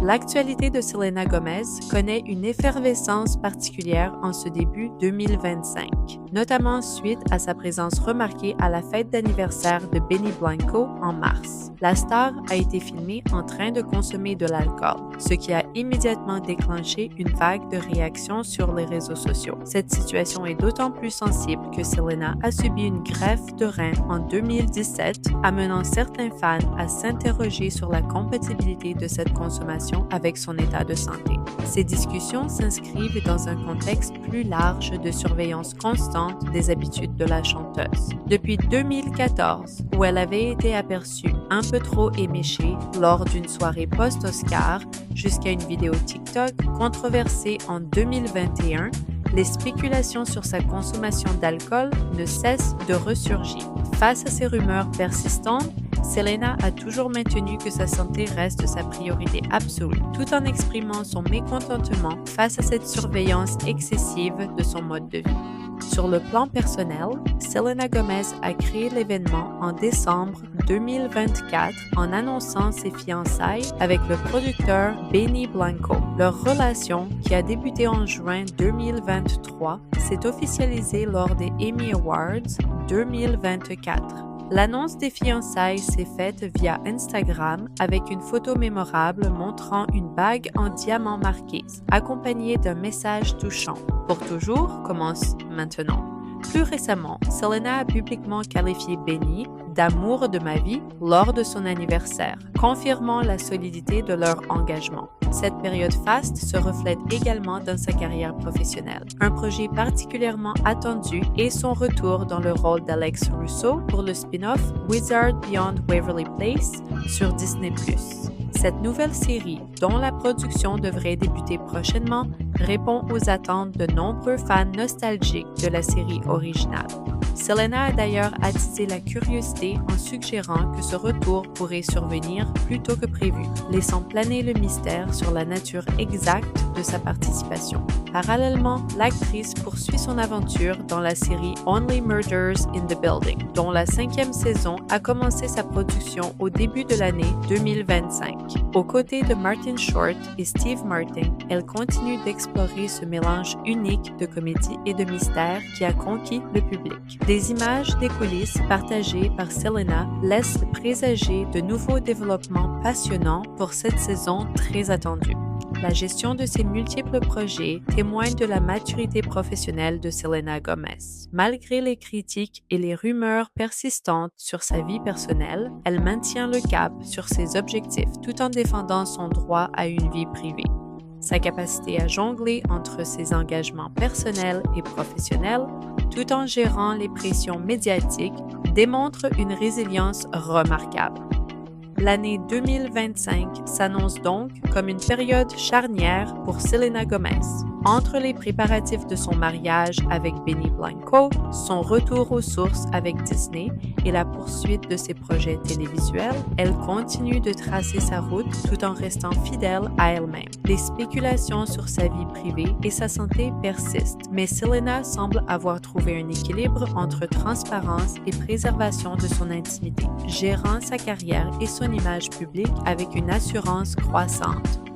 L'actualité de Selena Gomez connaît une effervescence particulière en ce début 2025, notamment suite à sa présence remarquée à la fête d'anniversaire de Benny Blanco en mars. La star a été filmée en train de consommer de l'alcool, ce qui a immédiatement déclenché une vague de réactions sur les réseaux sociaux. Cette situation est d'autant plus sensible que Selena a subi une greffe de rein en 2017, amenant certains fans à s'interroger sur la compatibilité de cette consommation avec son état de santé. Ces discussions s'inscrivent dans un contexte plus large de surveillance constante des habitudes de la chanteuse. Depuis 2014, où elle avait été aperçue un peu trop éméchée lors d'une soirée post-Oscar, jusqu'à une vidéo TikTok controversée en 2021, les spéculations sur sa consommation d'alcool ne cessent de ressurgir. Face à ces rumeurs persistantes, Selena a toujours maintenu que sa santé reste sa priorité absolue, tout en exprimant son mécontentement face à cette surveillance excessive de son mode de vie. Sur le plan personnel, Selena Gomez a créé l'événement en décembre 2024 en annonçant ses fiançailles avec le producteur Benny Blanco. Leur relation, qui a débuté en juin 2023, s'est officialisée lors des Emmy Awards 2024. L'annonce des fiançailles s'est faite via Instagram avec une photo mémorable montrant une bague en diamant marquise, accompagnée d'un message touchant. Pour toujours commence maintenant. Plus récemment, Selena a publiquement qualifié Benny d'amour de ma vie lors de son anniversaire, confirmant la solidité de leur engagement. Cette période faste se reflète également dans sa carrière professionnelle. Un projet particulièrement attendu est son retour dans le rôle d'Alex Russo pour le spin-off Wizard Beyond Waverly Place sur Disney+. Cette nouvelle série, dont la production devrait débuter prochainement, répond aux attentes de nombreux fans nostalgiques de la série originale. Selena a d'ailleurs attisé la curiosité en suggérant que ce retour pourrait survenir plus tôt que prévu, laissant planer le mystère sur la nature exacte de sa participation. Parallèlement, l'actrice poursuit son aventure dans la série Only Murders in the Building, dont la 5e saison a commencé sa production au début de l'année 2025. Aux côtés de Martin Short et Steve Martin, elle continue d'explorer ce mélange unique de comédie et de mystère qui a conquis le public. Des images des coulisses partagées par Selena laissent présager de nouveaux développements passionnants pour cette saison très attendue. La gestion de ses multiples projets témoigne de la maturité professionnelle de Selena Gomez. Malgré les critiques et les rumeurs persistantes sur sa vie personnelle, elle maintient le cap sur ses objectifs tout en défendant son droit à une vie privée. Sa capacité à jongler entre ses engagements personnels et professionnels, tout en gérant les pressions médiatiques, démontre une résilience remarquable. L'année 2025 s'annonce donc comme une période charnière pour Selena Gomez. Entre les préparatifs de son mariage avec Benny Blanco, son retour aux sources avec Disney et la poursuite de ses projets télévisuels, elle continue de tracer sa route tout en restant fidèle à elle-même. Les spéculations sur sa vie privée et sa santé persistent, mais Selena semble avoir trouvé un équilibre entre transparence et préservation de son intimité, gérant sa carrière et son image publique avec une assurance croissante.